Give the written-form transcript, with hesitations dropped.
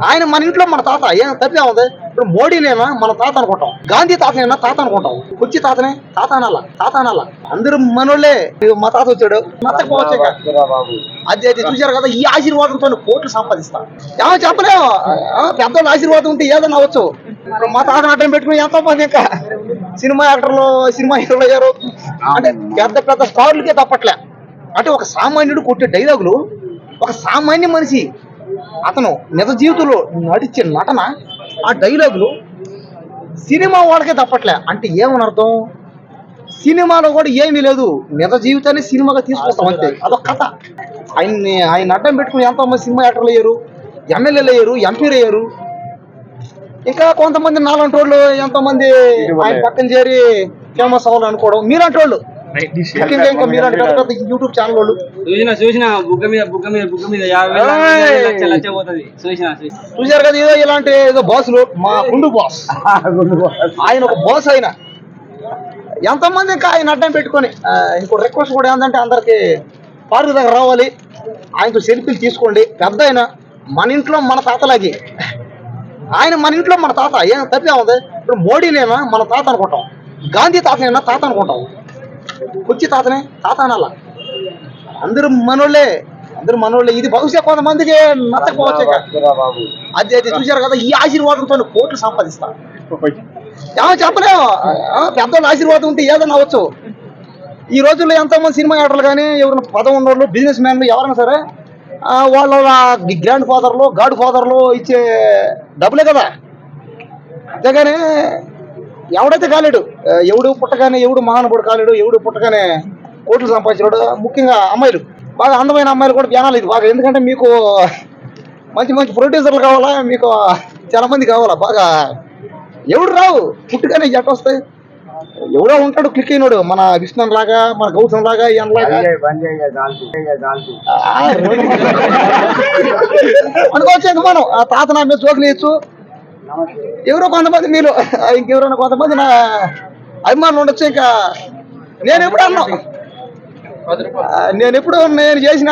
ఆయన మన ఇంట్లో మన తాత ఏం తప్పే ఉంది. ఇప్పుడు మోడీనేనా మన తాత అనుకుంటాం, గాంధీ తాతనేనా తాత అనుకుంటాం, కుర్చీ తాతనే తాత అనాల అందరూ మనోళ్ళే. మా తాత వచ్చాడు నచ్చకపోవచ్చు, అది అది చూశారు కదా. ఈ ఆశీర్వాదంతో కోట్లు సంపాదిస్తాం. ఏమో చెప్పలేము, పెద్దోళ్ళ ఆశీర్వాదం ఉంటే ఏదైనా అవ్వచ్చు. ఇప్పుడు మా తాత అడ్డం పెట్టుకుని ఎంతో మంది ఇంకా సినిమా యాక్టర్లు సినిమా హీరోలు అయ్యారు. అంటే పెద్ద పెద్ద స్టార్లకే తప్పట్లే. అంటే ఒక సామాన్యుడు కొట్టే డైలాగులు, ఒక సామాన్య మనిషి అతను నిజ జీవితంలో నడిచే నటన, ఆ డైలాగులు సినిమా వాళ్ళకే తప్పట్లే. అంటే ఏమని అర్థం, సినిమాలో కూడా ఏమీ లేదు, నిజ జీవితాన్ని సినిమాగా తీసుకొస్తాం అంతే. అదొక కథ. ఆయన అడ్డం పెట్టుకుని ఎంతో మంది సినిమా యాక్టర్లు అయ్యారు, ఎమ్మెల్యేలు అయ్యారు, ఎంపీలు అయ్యారు. ఇంకా కొంతమంది నాలంటి వాళ్ళు ఎంతో మంది ఆయన పక్కన చేరి ఫేమస్ అవ్వాలి అనుకోవడం. మీలాంటి వాళ్ళు ముఖ్యంగా, ఇంకా మీలాంటి పెద్ద పెద్ద యూట్యూబ్ ఛానల్ వాళ్ళు చూశారు కదా. ఏదో ఇలాంటి ఏదో బాసులు, మా గుండు బాస్ ఆయన ఒక బాస్. ఆయన ఎంతమంది ఇంకా ఆయన అడ్డం పెట్టుకొని. ఇంకో రిక్వెస్ట్ కూడా ఏంటంటే, అందరికి పార్కు దగ్గర రావాలి, ఆయనతో సెల్ఫీలు తీసుకోండి. పెద్ద ఆయన మన ఇంట్లో మన తాతలాగి, ఆయన మన ఇంట్లో మన తాత ఏం తప్పే ఉంది. ఇప్పుడు మోడీనేనా మన తాత అనుకుంటాం, గాంధీ తాతనేనా తాత అనుకుంటాం, కుర్చీ తాతనే తాత అనాల అందరూ మనోళ్ళే. ఇది బహుశా కొంతమందికి నచ్చకపోవచ్చు, అది అది చూశారు కదా. ఈ ఆశీర్వాదంతో కోట్లు సంపాదిస్తాం. ఏమో చెప్పలేము, పెద్దోళ్ళ ఆశీర్వాదం ఉంటే ఏదైనా అవ్వచ్చు. ఈ రోజుల్లో ఎంతో మంది సినిమా యాక్టర్లు కానీ, ఎవరైనా పదవి ఉన్నోళ్ళు, బిజినెస్ మ్యాన్లు ఎవరైనా సరే, వాళ్ళ గ్రాండ్ ఫాదర్లు, గాడ్ ఫాదర్లు ఇచ్చే డబ్బులే కదా. అంతేగాని ఎవడైతే కాలేడు, ఎవడు పుట్టగానే ఎవడు మహానుభుడు కాలేడు, ఎవడు పుట్టగానే కోట్లు సంపాదించాడు. ముఖ్యంగా అమ్మాయిలు, బాగా అందమైన అమ్మాయిలు కూడా ధ్యానాలు ఇది బాగా. ఎందుకంటే మీకు మంచి మంచి ప్రొడ్యూసర్లు కావాలా, మీకు చాలా మంది కావాలా బాగా. ఎవడు రావు, పుట్టుగానే ఎట్ట వస్తాయి. ఎవడో ఉంటాడు క్లిక్ అయినాడు, మన విష్ణు లాగా, మన గౌతమ్ లాగా, అనుకోవచ్చు. మనం ఆ తాత నా మీద జోకులు వేయచ్చు. ఎవరో కొంతమంది మీరు, ఇంకెవరైనా కొంతమంది నా అభిమానులు ఉండొచ్చు. ఇంకా నేను ఎప్పుడు నేను చేసిన